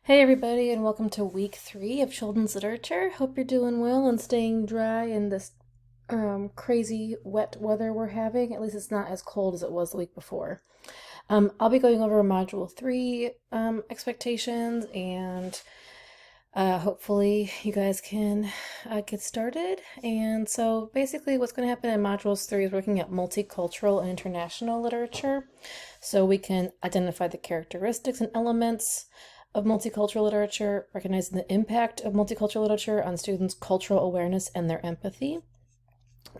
Hey everybody, and welcome to week 3 of children's literature. Hope you're doing well and staying dry in this crazy wet weather we're having. At least it's not as cold as it was the week before. I'll be going over module 3 expectations, and hopefully you guys can get started. And so basically what's going to happen in modules 3 is working at multicultural and international literature. So we can identify the characteristics and elements of multicultural literature, recognizing the impact of multicultural literature on students' cultural awareness and their empathy,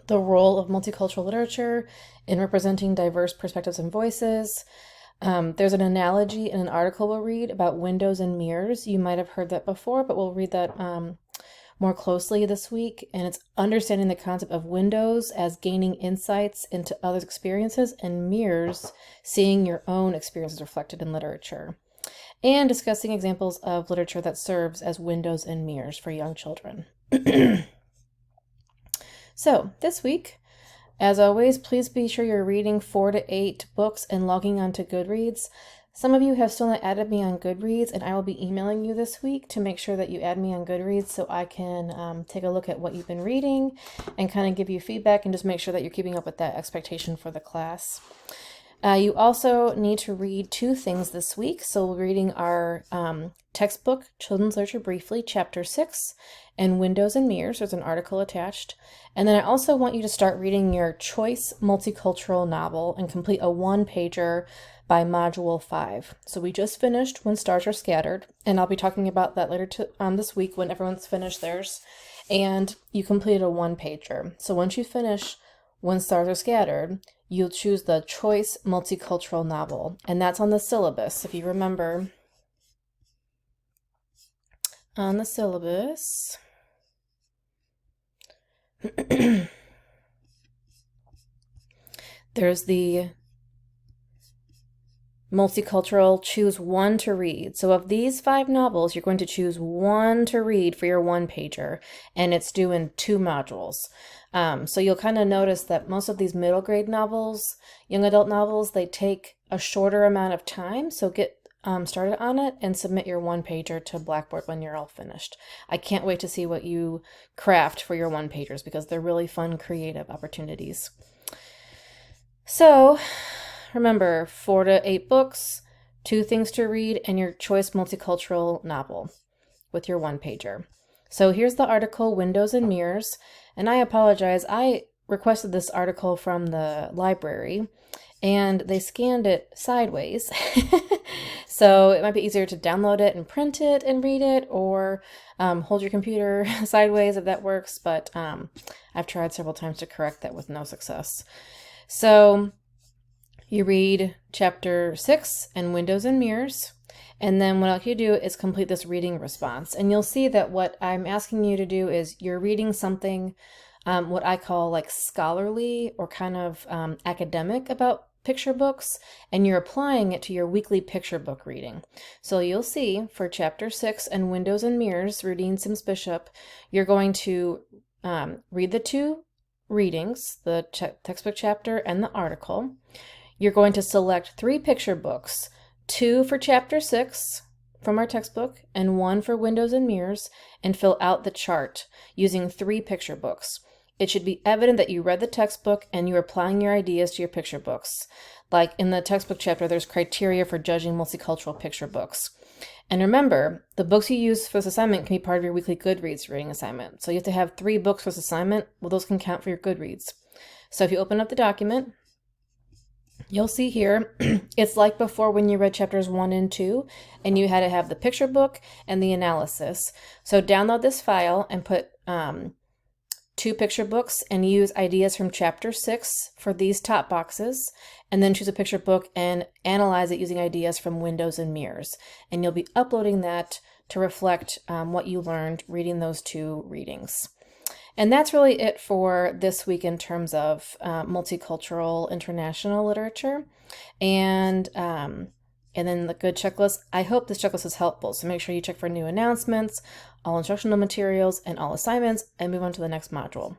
the role of multicultural literature in representing diverse perspectives and voices. There's an analogy in an article we'll read about windows and mirrors. You might have heard that before, but we'll read that more closely this week. And it's understanding the concept of windows as gaining insights into others' experiences, and mirrors, seeing your own experiences reflected in literature, and discussing examples of literature that serves as windows and mirrors for young children. So this week, as always, please be sure you're reading 4 to 8 books and logging on to Goodreads. Some of you have still not added me on Goodreads, and I will be emailing you this week to make sure that you add me on Goodreads so I can take a look at what you've been reading and kind of give you feedback and just make sure that you're keeping up with that expectation for the class. You also need to read 2 things this week. So we're reading our textbook, Children's Literature Briefly, Chapter 6, and Windows and Mirrors. There's an article attached. And then I also want you to start reading your choice multicultural novel and complete a 1-pager by Module 5. So we just finished When Stars Are Scattered, and I'll be talking about that later this week when everyone's finished theirs. And you completed a 1-pager. So once you finish When Stars Are Scattered, you'll choose the choice multicultural novel, and that's on the syllabus. If you remember, on the syllabus, there's the multicultural choose 1 to read. So of these 5 novels, you're going to choose 1 to read for your 1-pager, and it's due in 2 modules. So you'll kind of notice that most of these middle grade novels, young adult novels, they take a shorter amount of time. So get started on it and submit your 1-pager to Blackboard when you're all finished. I can't wait to see what you craft for your 1-pagers because they're really fun, creative opportunities. So remember, 4 to 8 books, 2 things to read, and your choice multicultural novel with your 1-pager. So here's the article, Windows and Mirrors. And I apologize, I requested this article from the library and they scanned it sideways. So it might be easier to download it and print it and read it, or hold your computer sideways if that works. But I've tried several times to correct that with no success. So you read Chapter 6 and Windows and Mirrors. And then what I'll like you to do is complete this reading response. And you'll see that what I'm asking you to do is you're reading something, what I call like scholarly or kind of academic about picture books, and you're applying it to your weekly picture book reading. So you'll see for Chapter 6 and Windows and Mirrors, Rudine Sims Bishop, you're going to read the 2 readings, the textbook chapter and the article. You're going to select 3 picture books, 2 for Chapter 6 from our textbook and 1 for Windows and Mirrors, and fill out the chart using 3 picture books. It should be evident that you read the textbook and you're applying your ideas to your picture books. Like in the textbook chapter, there's criteria for judging multicultural picture books. And remember, the books you use for this assignment can be part of your weekly Goodreads reading assignment. So you have to have 3 books for this assignment. Well, those can count for your Goodreads. So if you open up the document, you'll see here, it's like before when you read chapters 1 and 2, and you had to have the picture book and the analysis. So download this file and put 2 picture books and use ideas from Chapter 6 for these top boxes, and then choose a picture book and analyze it using ideas from Windows and Mirrors. And you'll be uploading that to reflect what you learned reading those 2 readings. And that's really it for this week in terms of multicultural international literature. And then the good checklist. I hope this checklist is helpful. So make sure you check for new announcements, all instructional materials, and all assignments, and move on to the next module.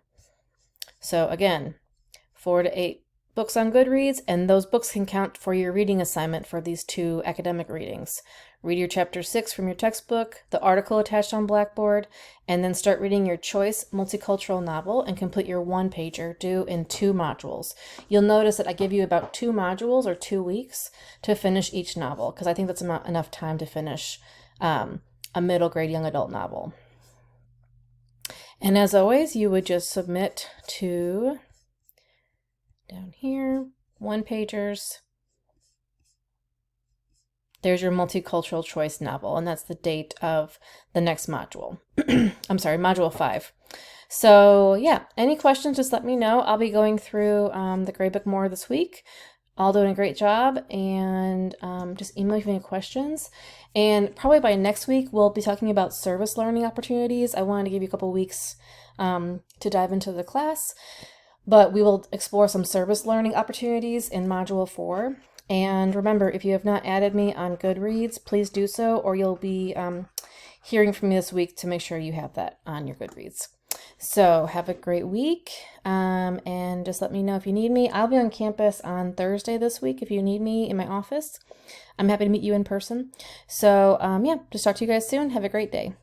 So again, 4 to 8 books on Goodreads, and those books can count for your reading assignment for these 2 academic readings. Read your chapter 6 from your textbook, the article attached on Blackboard, and then start reading your choice multicultural novel and complete your 1-pager due in 2 modules. You'll notice that I give you about 2 modules or 2 weeks to finish each novel, because I think that's enough time to finish a middle grade young adult novel. And as always, you would just submit to down here, 1-pagers. There's your multicultural choice novel, and that's the date of the next module. I'm sorry, module 5. So yeah, any questions, just let me know. I'll be going through the gradebook more this week. All doing a great job, and just email me if you have any questions. And probably by next week, we'll be talking about service learning opportunities. I wanted to give you a couple weeks to dive into the class, but we will explore some service learning opportunities in Module 4. And remember, if you have not added me on Goodreads, please do so, or you'll be hearing from me this week to make sure you have that on your Goodreads. So have a great week, and just let me know if you need me. I'll be on campus on Thursday this week if you need me in my office. I'm happy to meet you in person. So yeah, just talk to you guys soon. Have a great day.